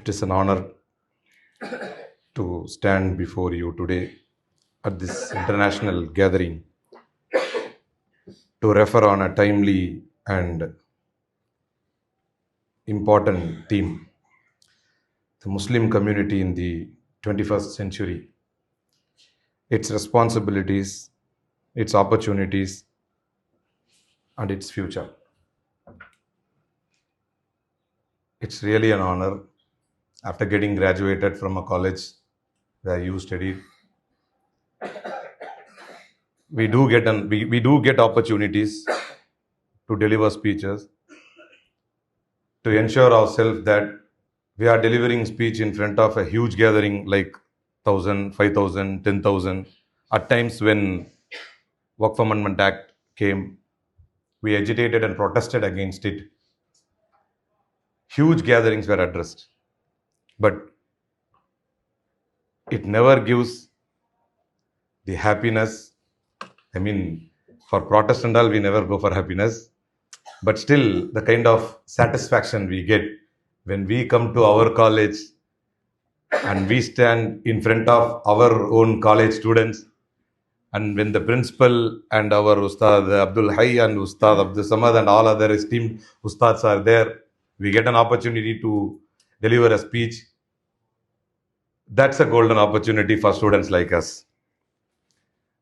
It is an honor to stand before you today at this international gathering to refer on a timely and important theme: the Muslim community in the 21st century, its responsibilities, its opportunities, and its future. It's really an honor after getting graduated from a college where you studied. We do get opportunities to deliver speeches, to ensure ourselves that we are delivering speech in front of a huge gathering like 1,000, 5,000, 10,000. At times when Waqf Amendment Act came, we agitated and protested against it. Huge gatherings were addressed. But it never gives the happiness. I mean, for protest and all, we never go for happiness. But still, the kind of satisfaction we get when we come to our college and we stand in front of our own college students, and when the principal and our Ustad Abdul Hayy and Ustad Abdul Samad and all other esteemed Ustads are there, we get an opportunity to deliver a speech. That's a golden opportunity for students like us.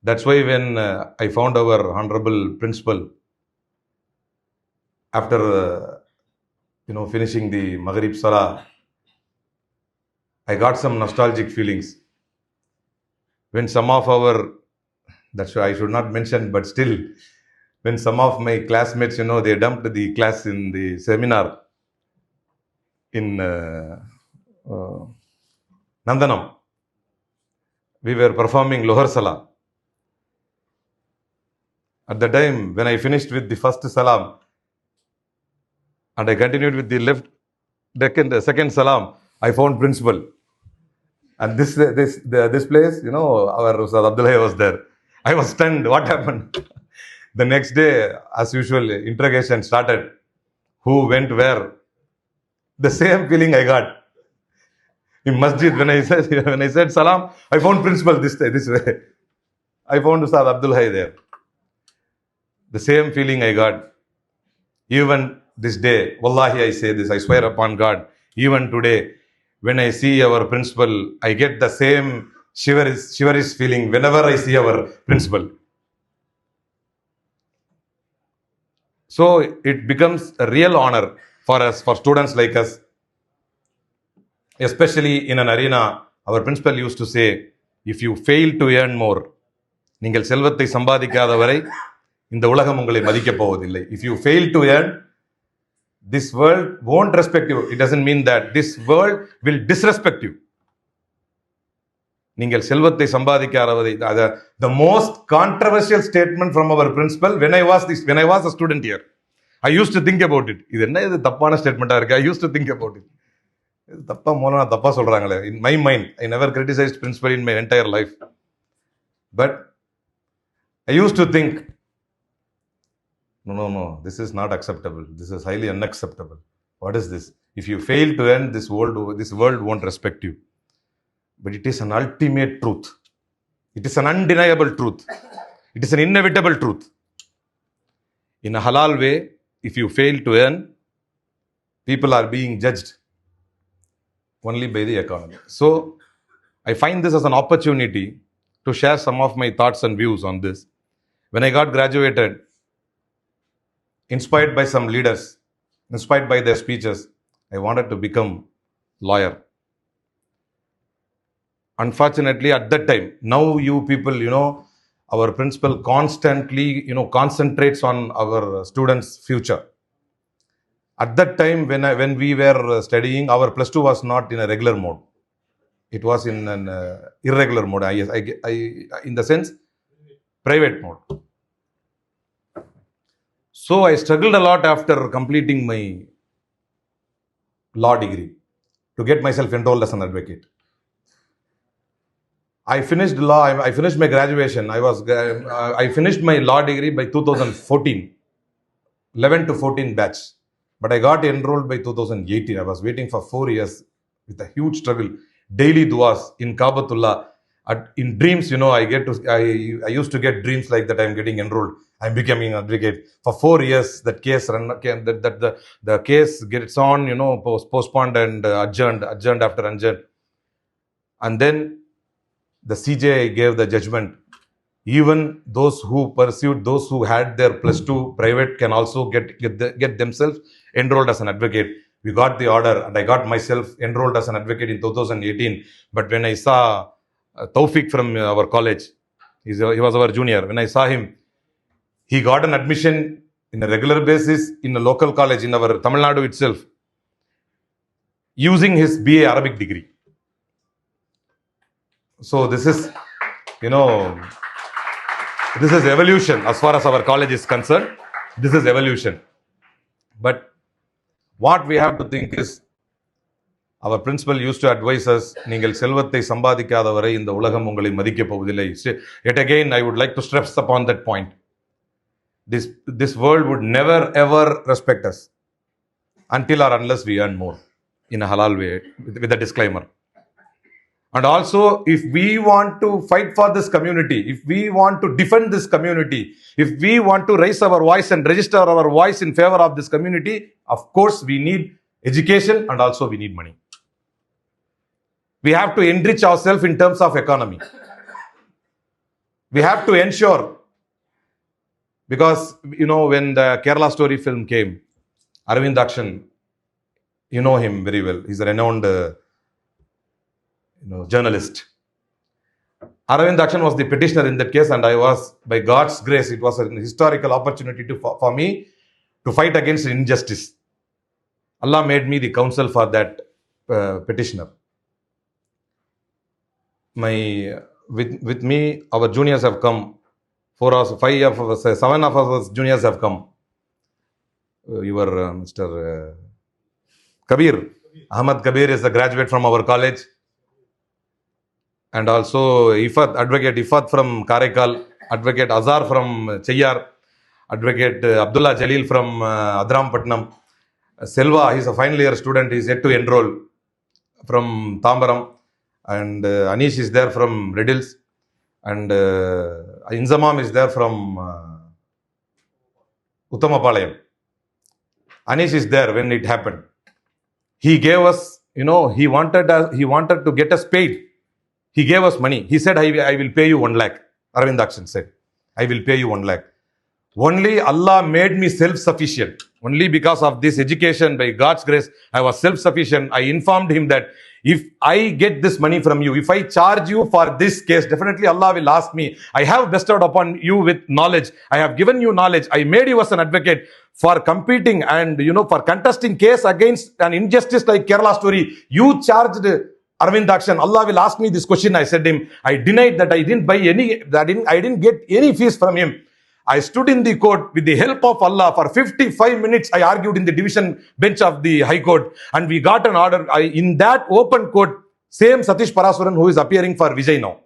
That's why when I found our honorable principal, after finishing the Maghrib Salah, I got some nostalgic feelings. When some of that's why I should not mention, but still, when some of my classmates, they dumped the class in the seminar in Nandanam, we were performing Lohar Salah. At the time, when I finished with the first Salam, and I continued with the second Salam, I found principal. And this place, our Ustad Abdullah was there. I was stunned. What happened? The next day, as usual, interrogation started. Who went where? The same feeling I got. In masjid, when I said Salam, I found principal this way. I found Ustad Abdullah there. The same feeling I got. Even this day, wallahi I say this, I swear upon God, even today, when I see our principal, I get the same shiverish feeling whenever I see our principal. So it becomes a real honor for us, for students like us, especially in an arena. Our principal used to say, if you fail to earn more, நீங்கள் செல்வத்தை சம்பாதிக்காத வரை இந்த உலகம் உங்களை மதிக்கப் போவதில்லை. If you fail to earn, this world won't respect you. It doesn't mean that this world will disrespect you. நீங்கள் செல்வத்தை சம்பாதிக்காதவரை, the most controversial statement from our principal when I was a student here. I used to think about it. இது என்ன இது தப்பான ஸ்டேட்மெண்டா இருக்கு? I used to think about it. இது தப்பா சொல்றாங்களே. In my mind, I never criticized principal in my entire life. But I used to think, no, this is not acceptable. This is highly unacceptable. What is this? If you fail to earn, this world won't respect you. But it is an ultimate truth. It is an undeniable truth. It is an inevitable truth. In a halal way, if you fail to earn, people are being judged only by the economy. So, I find this as an opportunity to share some of my thoughts and views on this. When I got graduated, inspired by some leaders, inspired by their speeches, I wanted to become lawyer. Unfortunately, at that time, now you people, our principal constantly, concentrates on our students' future. At that time, when we were studying, our plus 2 was not in a regular mode. It was in an irregular mode. In the sense, private mode. So I struggled a lot after completing my law degree to get myself enrolled as an advocate. I finished law. I finished my graduation. I finished my law degree by 2014, 11 to 14 batch. But I got enrolled by 2018. I was waiting for 4 years with a huge struggle. Daily duas in Kabatullah. In dreams, I used to get dreams like that I'm getting enrolled. I'm becoming an advocate. For 4 years, that case the case gets on, postponed and adjourned after adjourned. And then the CJI gave the judgment. Even those who pursued, those who had their +2 private can also get themselves enrolled as an advocate. We got the order and I got myself enrolled as an advocate in 2018. But when I saw Taufik from our college, he was our junior. When I saw him, he got an admission in a regular basis in a local college in our Tamil Nadu itself, using his BA Arabic degree. So this is, this is evolution as far as our college is concerned. This is evolution. But what we have to think is, our principal used to advise us, நீங்கள் செல்வத்தை சம்பாதிக்காதவரை இந்த உலகம் உங்களை மதிக்கப் போவதில்லை. Yet again, I would like to stress upon that point. This world would never ever respect us until or unless we earn more in a halal way, with a disclaimer. And also, if we want to fight for this community, if we want to defend this community, if we want to raise our voice and register our voice in favor of this community, of course, we need education and also we need money. We have to enrich ourselves in terms of economy. We have to ensure, because, when the Kerala Story film came, Arvind Akshan, you know him very well. He's a renowned journalist. Arvind Akshan was the petitioner in that case, and I was, by God's grace, it was a historical opportunity for me to fight against injustice. Allah made me the counsel for that petitioner. With me, our juniors have come. 4 of us, 5 of us, 7 of us juniors have come. Your Mr. Kabir, Ahmad Kabir is a graduate from our college. And also Advocate Ifat from Karaikal, Advocate Azhar from Cheyyar, Advocate Abdullah Jalil from Adrampatnam. Selva, he's a final year student, he's yet to enroll from Tambaram. And Anish is there from Riddles. And Inzamam is there from Uttamapalayam. Anish is there when it happened. He gave us, he wanted to get us paid. He gave us money. He said, I will pay you 1 lakh. Arvind Akshan said, I will pay you 1 lakh. Only Allah made me self-sufficient. Only because of this education, by God's grace, I was self-sufficient. I informed him that if I get this money from you, if I charge you for this case, definitely Allah will ask me. I have bestowed upon you with knowledge. I have given you knowledge. I made you as an advocate for competing and, for contesting case against an injustice like Kerala Story. You charged Arvind Akshan. Allah will ask me this question. I said to him, I denied that I didn't get any fees from him. I stood in the court with the help of Allah for 55 minutes. I argued in the division bench of the High Court, and we got an order. In that open court, same Satish Parasuran, who is appearing for Vijay now.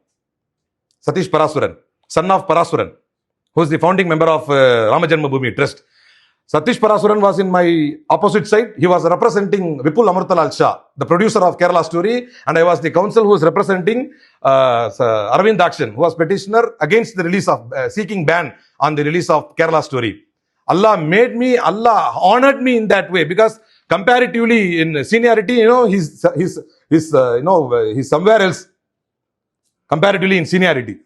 Satish Parasuran, son of Parasuran, who is the founding member of Ramajanmabhoomi Trust. Satish Parasuran was in my opposite side. He was representing Vipul Amrutalal Shah, the producer of Kerala Story, and I was the counsel who was representing Arvind Akshan, who was petitioner against the release of, seeking ban on the release of Kerala Story. Allah honored me in that way, because comparatively in seniority, he's somewhere else comparatively in seniority.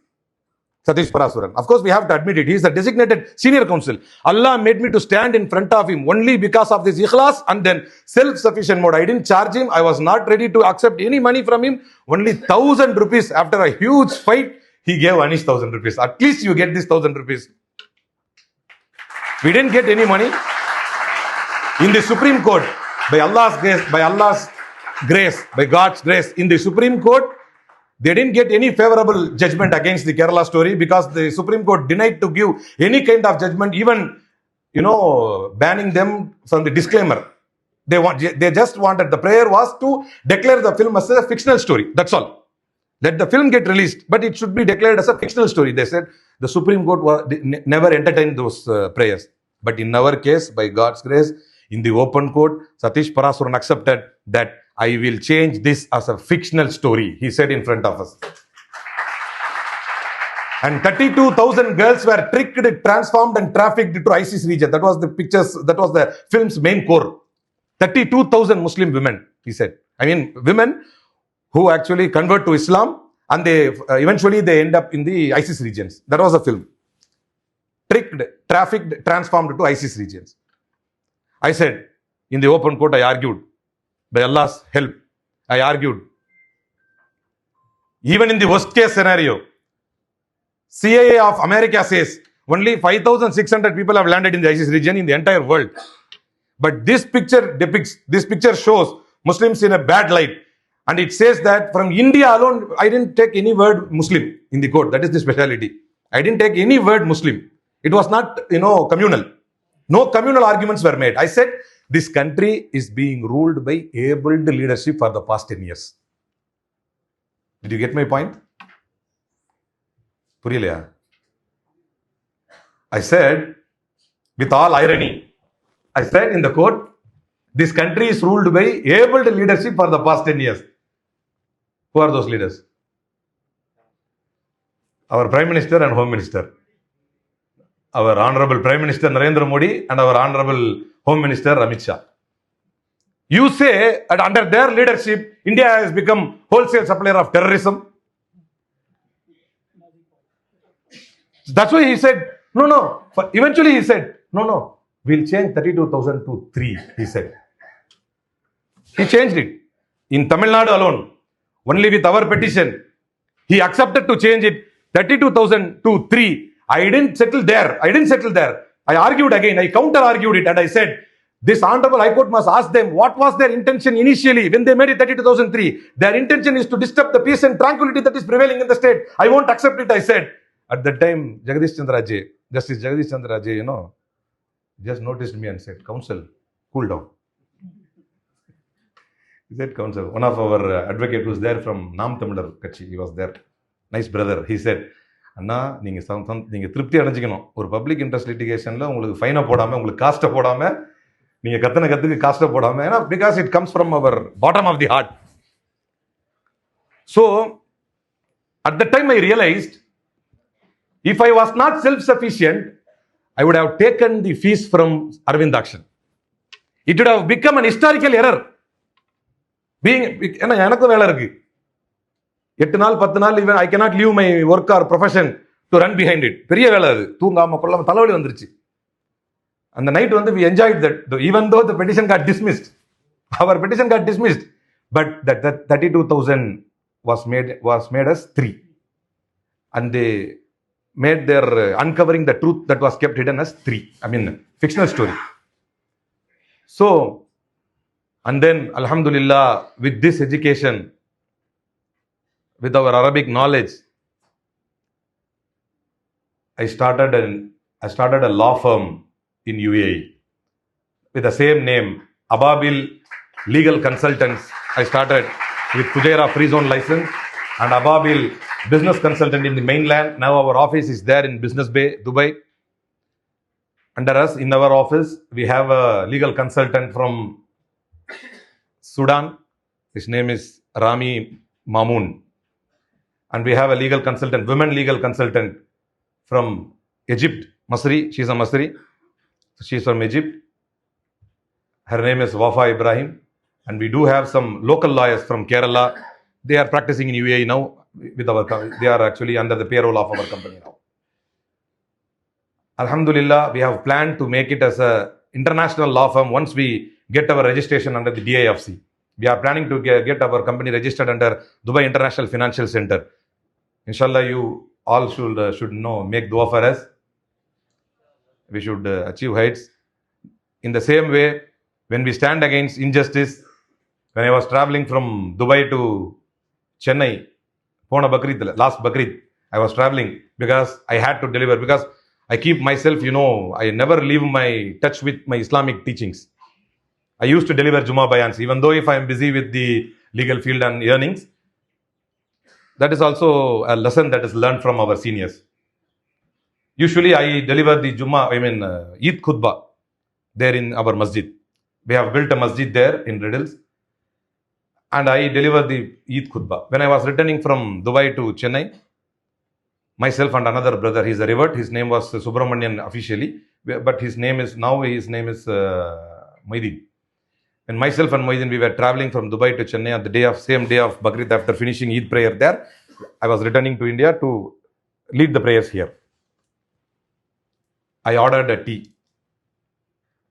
Satish Parasuran. Of course, we have to admit it. He is the designated senior counsel. Allah made me to stand in front of him only because of this ikhlas and then self-sufficient mode. I didn't charge him. I was not ready to accept any money from him. Only 1,000 rupees. After a huge fight, he gave Anish 1,000 rupees. At least you get this 1,000 rupees. We didn't get any money. In the Supreme Court, by Allah's grace, by God's grace, in the Supreme Court, they didn't get any favorable judgment against the Kerala Story, because the Supreme Court denied to give any kind of judgment, even, banning them from the disclaimer. They just wanted, the prayer was to declare the film as a fictional story. That's all. Let the film get released, but it should be declared as a fictional story. They said the Supreme Court never entertained those prayers. But in our case, by God's grace, in the open court, Satish Parasuran accepted that I will change this as a fictional story, he said in front of us. And 32,000 girls were tricked, transformed, and trafficked to ISIS region. That was the pictures, that was the film's main core. 32,000 Muslim women, he said. I mean, women who actually convert to Islam and they eventually they end up in the ISIS regions. That was the film. Tricked, trafficked, transformed to ISIS regions. I said, in the open court, I argued, by Allah's help, I argued, even in the worst case scenario, CIA of America says only 5,600 people have landed in the ISIS region in the entire world. But this picture shows Muslims in a bad light. And it says that from India alone, I didn't take any word Muslim in the court. That is the speciality. I didn't take any word Muslim. It was not, communal. No communal arguments were made. I said, this country is being ruled by abled leadership for the past 10 years. Did you get my point? Puriyalaya? I said, with all irony, I said in the court, this country is ruled by abled leadership for the past 10 years. Who are those leaders? Our Prime Minister and Home Minister. Our Honorable Prime Minister Narendra Modi and our Honorable Home Minister Amit Shah. You say that under their leadership, India has become wholesale supplier of terrorism. That's why he said, no. Eventually he said, no, we'll change 32,000 to 3, he said. He changed it. In Tamil Nadu alone, only with our petition, he accepted to change it 32,000 to 3. I didn't settle there. I argued again. I counter-argued it and I said, this Honorable High Court must ask them what was their intention initially when they made it 32,003. Their intention is to disturb the peace and tranquility that is prevailing in the state. I won't accept it, I said. At that time, Justice Jagadish Chandra Jay, just noticed me and said, counsel, cool down. He said, counsel, one of our advocate was there from Nam Tamidar Kachi, he was there. Nice brother. He said, அண்ணா நீங்கள் திருப்தி அடைஞ்சிக்கணும். ஒரு public interest லிட்டிகேஷனில் உங்களுக்கு ஃபைனை போடாமல், உங்களுக்கு காஸ்ட்டை போடாமல், நீங்கள் கத்துக்கு காஸ்ட்டை போடாமல், ஏன்னா because it comes from our bottom of the heart. So at the time I realised if I was not self sufficient I would have taken the fees from Arvind Akshan. It would have become an historical error. ஏன்னா எனக்கும் வேலை இருக்கு. 8 நாள் 10 நாள் even I cannot leave my work or profession to run behind it. பெரிய வேலை அது. தூங்காம கொள்ளாம தலைவலி வந்துருச்சு. And the night we enjoyed that, even though the petition got dismissed. Our petition got dismissed. But that 32,000 was made as 3. And they made their uncovering the truth that was kept hidden as 3. I mean, fictional story. So, and then, Alhamdulillah, with this education, with our Arabic knowledge, I started a law firm in UAE with the same name, Ababil Legal Consultants. I started with Fujairah Free Zone license and Ababil Business Consultant in the mainland. Now our office is there in Business Bay, Dubai. Under us, in our office, we have a legal consultant from Sudan. His name is Rami Mamoon. And we have a legal consultant, women legal consultant from Egypt, Masri. She's a Masri. She's from Egypt. Her name is Wafa Ibrahim. And we do have some local lawyers from Kerala. They are practicing in UAE now. They are actually under the payroll of our company now. Alhamdulillah, we have planned to make it as a international law firm once we get our registration under the DIFC. We are planning to get our company registered under Dubai International Financial Center. Inshallah, you all should know, make dua for us. We should achieve heights. In the same way, when we stand against injustice, when I was traveling from Dubai to Chennai, last Bakrid, I was traveling because I had to deliver, because I keep myself, I never leave my touch with my Islamic teachings. I used to deliver Jummah bayans, even though if I am busy with the legal field and earnings. That is also a lesson that is learned from our seniors. Usually I deliver the Jummah, Eid Khutbah there in our masjid. We have built a masjid there in Riddles. and I delivered the Eid khutbah. When I was returning from Dubai to Chennai, myself and another brother, he's a revert. His name was Subramanian officially, but his name is Moidin. And myself and Moidin, we were traveling from Dubai to Chennai on the same day of Bagrid. After finishing Eid prayer there, I was returning to India to lead the prayers here. I ordered a tea.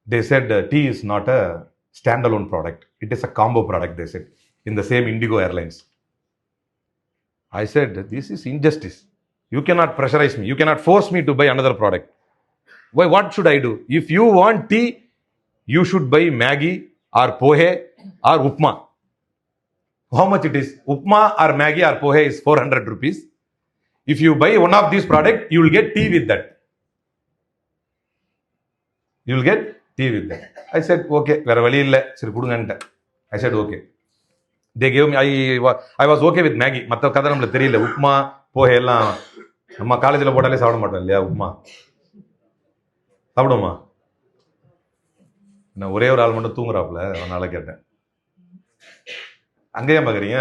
They said tea is not a standalone product. It is a combo product, they said, in the same Indigo Airlines. I said, this is injustice. You cannot pressurize me. You cannot force me to buy another product. Why? What should I do? If you want tea, you should buy Maggi or Pohe or Upma. How much it is? Upma or Maggi or Pohe is 400 rupees. If you buy one of these products, you will get tea with that. You will get tea with that. I said, okay. I said, okay. They gave me, I was okay with Maggi. Matta kada namla theriyala. Upma, Pohe ella. Amma college la podale saavada maatam illaya upma. சாப்பிடுமா? நான் ஒரே ஒரு ஆள் மட்டும் தூங்குறாப்புல, அதனால கேட்டேன். அங்கேயே பாக்குறீங்க,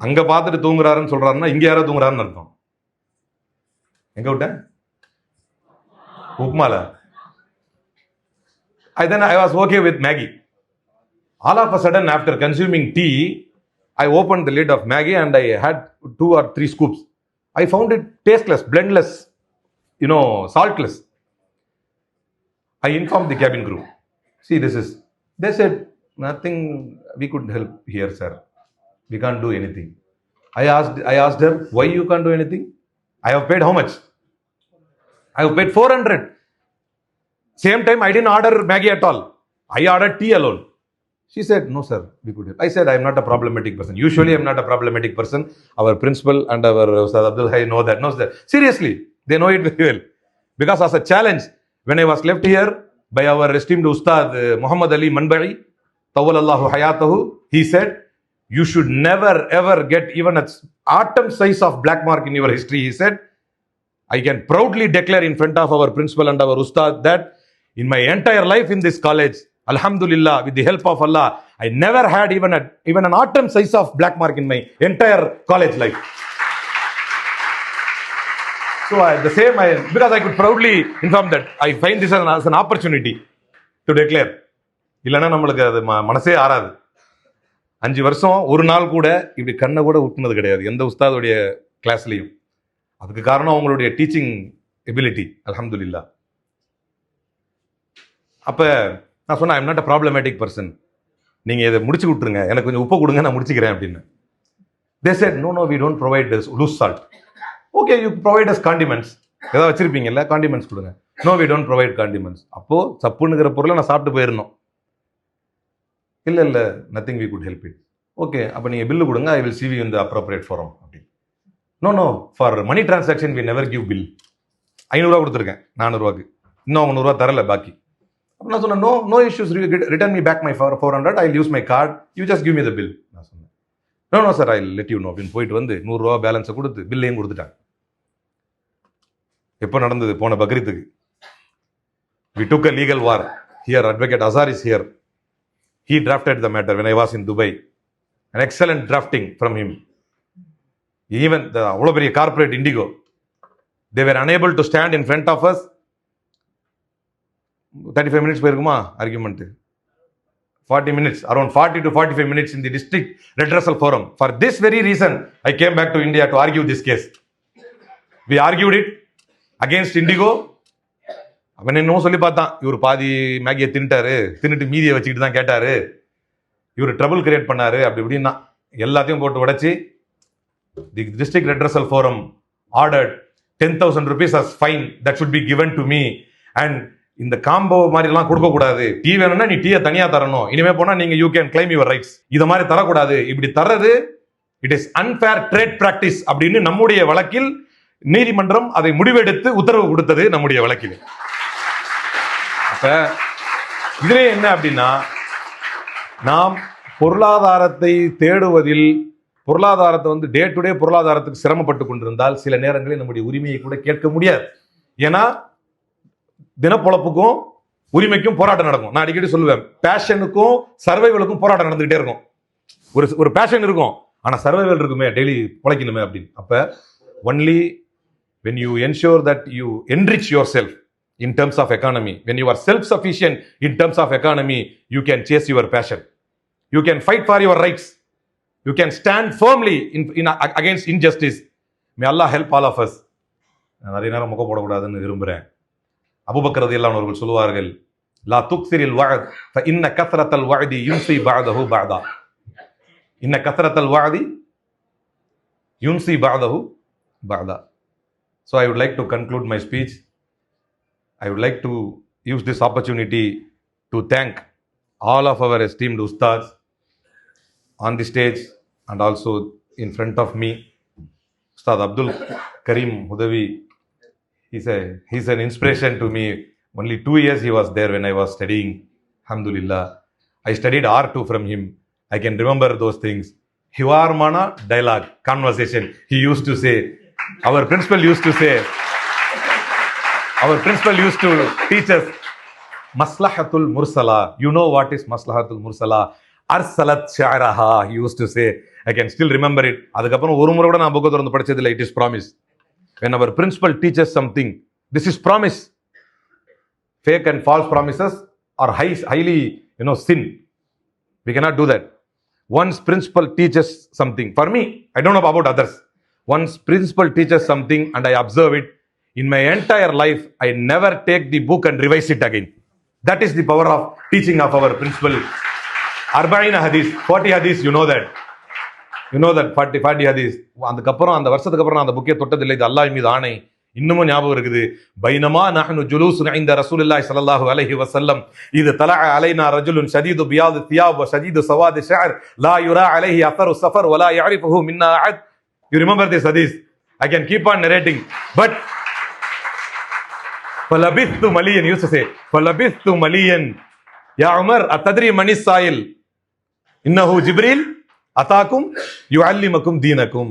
அங்க பார்த்துட்டு தூங்குறாருன்னு சொல்றாருன்னா இங்க யாரோ தூங்குறாருன்னு அர்த்தம். எங்க விட்டேன்? உப்மால. Then I was okay with Maggi. All of a sudden, after consuming tea, I opened the lid of Maggi and I had 2 or 3 scoops. I found it tasteless, blendless, saltless. I informed the cabin crew. See, this is. They said, nothing, we could help here, sir. We can't do anything. I asked her, why you can't do anything? I have paid how much? I have paid 400. Same time, I didn't order Maggi at all. I ordered tea alone. She said, no, sir, we could help. I said, I am not a problematic person. Usually, I am not a problematic person. Our principal and our Ustad Abdul Hai knows that. Seriously, they know it very well. Because as a challenge, when I was left here by our esteemed Ustad Muhammad Ali Manbari, Tawwalallahu Hayatahu, he said, you should never ever get even an atom size of black mark in your history. He said, I can proudly declare in front of our principal and our Ustad that in my entire life in this college, Alhamdulillah, with the help of Allah, I never had even an atom size of black mark in my entire college life. So because I could proudly inform that, I find this as an opportunity to declare. இல்லைன்னா நம்மளுக்கு அது மனசே ஆறாது. 5 வருஷம் ஒரு நாள் கூட இப்படி கண்ணை கூட ஊட்டினது கிடையாது எந்த உஸ்தாதுடைய கிளாஸ்லையும். அதுக்கு காரணம் அவங்களுடைய டீச்சிங் எபிலிட்டி, அல்ஹம்துலில்லா. அப்போ நான் சொன்னேன், I'm not a problematic person, நீங்கள் இதை முடிச்சு விட்டுருங்க, எனக்கு கொஞ்சம் உப்பு கொடுங்க, நான் முடிச்சுக்கிறேன் அப்படின்னு. They said, no we don't provide loose salt. Okay, you provide us condiments, ஏதாவது வச்சிருப்பீங்கல்ல, காண்டிமெண்ட்ஸ் கொடுங்க. No we don't provide condiments. அப்போது சப்புன்னுங்கிற பொருளை நான் சாப்பிட்டு போயிடணும். இல்லை nothing we could help it. Okay, அப்போ நீங்கள் பில்லு கொடுங்க, I will see we in the appropriate form அப்படி. No for money transaction we never give bill. 500 ரூபா கொடுத்துருக்கேன், 400 ரூபாய்க்கு, இன்னும் அவங்க 100 ரூபா தரல பாக்கி. அப்போ நான் சொன்னேன், no issues, return me back my 400, I use my card, you just give me the bill. நான் சொன்னேன், no sir, I let you know அப்படின்னு போயிட்டு வந்து 100 ரூபா பேலன்ஸை கொடுத்து பில்லையும் கொடுத்துட்டாங்க. எப்போ நடந்தது? போன பக்ரீத்துக்கு. We took a legal war here. Advocate Azhar is here. He drafted the matter when I was in Dubai. An excellent drafting from him. Even the அவ்வளோ பெரிய corporate Indigo, they were unable to stand in front of us. 35 minutes போயிருக்குமா argument? 40 minutes, around 40 to 45 minutes in the district redressal forum. For this very reason, I came back to India to argue this case. We argued it against Indigo. அவன் என்னமோ சொல்லி பார்த்தான், இவர் பாதி மேகியை தின்னுட்டு மீதியை வச்சுக்கிட்டு தான் கேட்டாரு, இவர் ட்ரபிள் கிரியேட் பண்ணாரு, அப்படி இப்படின்னா எல்லாத்தையும் போட்டு உடைச்சி தி district redressal forum ordered 10,000 rupees as fine that should be given to me. And இந்த காம்போ மாதிரிலாம் கொடுக்கக்கூடாது, டீ வேணும்னா நீ டீயை தனியாக தரணும், இனிமே போனால் நீங்கள் you can claim your rights, இதை மாதிரி தரக்கூடாது, இப்படி தர்றது it is unfair trade practice அப்படின்னு நம்முடைய வழக்கில் நீதிமன்றம் அதை முடிவெடுத்து உத்தரவு கொடுத்தது நம்முடைய வழக்கில். இதுல என்ன அப்படின்னா, நாம் பொருளாதாரத்தை தேடுவதில் பொருளாதாரத்தை டே டு டே பொருளாதாரத்துக்கு சிரமப்பட்டு கொண்டிருந்தால் சில நேரங்களில் நம்முடைய உரிமையை கூட கேட்க முடியாது. ஏன்னா தினப்பொழப்புக்கும் உரிமைக்கும் போராட்டம் நடக்கும். நான் அடிக்கடி சொல்லுவேன், பேஷனுக்கும் சர்வைவலுக்கும் போராட்டம் நடந்துகிட்டே இருக்கும். ஒரு பேஷன் இருக்கும், ஆனா சர்வைவல் இருக்குமே, டெய்லி பிழைக்கணுமே அப்படின்னு. அப்ப only when you ensure that you enrich yourself in terms of economy, when you are self-sufficient in terms of economy, you can chase your passion. You can fight for your rights. You can stand firmly against injustice. May Allah help all of us. நிறைய நேரம் முக போடக்கூடாதுன்னு விரும்புகிறேன். Abu Bakr ரலியல்லாஹு அன்ஹு அவர்கள் சொல்லுவார்கள், லா துக்ஸிரில் வஅத் ஃபஇன்ன கத்ரத்தல் வஅதி யுன்சி பஅதஹு பஅதா. இன்ன கத்ரத்தல் வஅதி யுன்சி பஅதஹு பஅதா. So I would like to conclude my speech. I would like to use this opportunity to thank all of our esteemed ustads on the stage and also in front of me. Ustad Abdul Karim Hudavi, he's an inspiration to me. Only 2 years he was there when I was studying. Alhamdulillah. I studied R2 from him. I can remember those things. Hiwar mana dialogue, conversation. He used to say, our principal used to teach us Maslahatul Mursala. You know what is Maslahatul Mursala? Arsalat Sha'raha, he used to say. I can still remember it. அதுக்கப்புறம் ஒரு முறை கூட நான் book திறந்து படிச்சதில்லை. It is promise. When our principal teaches something, this is promise. Fake and false promises are highly, sin. We cannot do that. Once principal teaches something, for me, I don't know about others. Once principal teaches something and I observe it, in my entire life, I never take the book and revise it again. That is the power of teaching of our principal. 40 hadith, 40 hadith, you know that. You know that 40 hadith. அதுக்கப்புறம் அந்த வருஷத்துக்கு அப்புறம் நான் அந்த புக்கே தொட்டதில்லை. இது அல்லாஹ் மீது ஆணை. இன்னமும் ஞாபகம் இருக்குது. பைனமா நஹ்னு ஜுலூசுன் இன்த ரசூலுல்லாஹி ஸல்லல்லாஹு அலைஹி வஸல்லம் இது தலஅ அலைனா ரஜுலுன் ஷதீது பியாது தியாப் வ ஷதீது சவாது ஷஅர் லா யுரா அலைஹி அஸரு ஸஃபர் வ லா யஅரிஃபுஹு மின்னா அஹத். You remember this hadith? I can keep on narrating. But falabithtu maliyan, used to say, falabithtu maliyan. Ya Umar, atadri manis sa'il? Innahu Jibril atakum yuallimakum deenakum.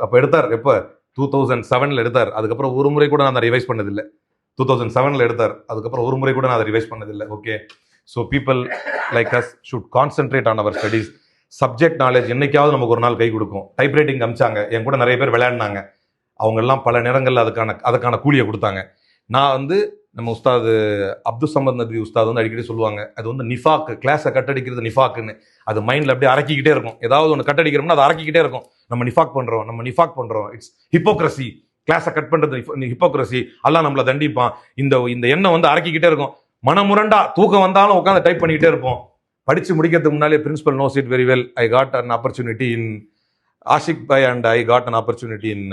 அப்போ எடுத்தார். எப்போ? 2007 எடுத்தார். அதுக்கப்புறம் ஒரு முறை கூட நான் அதை ரிவைஸ் பண்ணதில்லை. 2007 எடுத்தார். அதுக்கப்புறம் ஒரு முறை கூட நான் அதை ரிவைஸ் பண்ணதில்லை. Okay, so people like us should concentrate on our studies. Subject knowledge என்னைக்காவது நமக்கு ஒரு நாள் கை கொடுக்கும். டைப்ரைட்டிங் அமிச்சாங்க, என் கூட நிறைய பேர் விளையாடினாங்க. அவங்கெல்லாம் பல நேரங்களில் அதுக்கான கூலியை கொடுத்தாங்க. நான் நம்ம உஸ்தாது அப்துல் சமத் நபி உஸ்தாது அடிக்கடி சொல்லுவாங்க, அது நிஃபாக்கு, கிளாஸை கட்டடிக்கிறது நிஃபாக்குன்னு. அது மைண்டில் அப்படியே அரக்கிக்கிட்டே இருக்கும். ஏதாவது ஒன்று கட்டடிக்கிறோம்னா அது அரக்கிக்கிட்டே இருக்கும். நம்ம நிஃபாக் பண்ணுறோம். It's hypocrisy. கிளாஸை கட் பண்ணுறது ஹிப்போக்ரஸி. எல்லாம் நம்மளை தண்டிப்பான். இந்த எண்ணம் அரக்கிக்கிட்டே இருக்கும். மனமுரண்டா தூக்கம் வந்தாலும் உட்காந்து டைப் பண்ணிக்கிட்டே இருப்போம். படித்து முடிக்கிறதுக்கு முன்னாலே principal knows it very well. I got an opportunity in ஆஷிக் பாய் and I got an opportunity in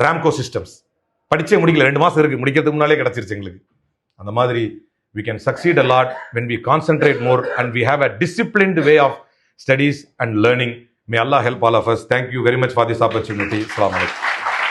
Ramco systems. படிச்சே முடிக்கல, 2 மாதம் இருக்குது, முடிக்கிறதுக்கு முன்னாலே கிடச்சிருச்சு எங்களுக்கு. அந்த மாதிரி we can succeed a lot when we concentrate more and we have a disciplined way of studies and learning. May Allah help all of us. Thank you very much for this opportunity. Assalamu alaikum.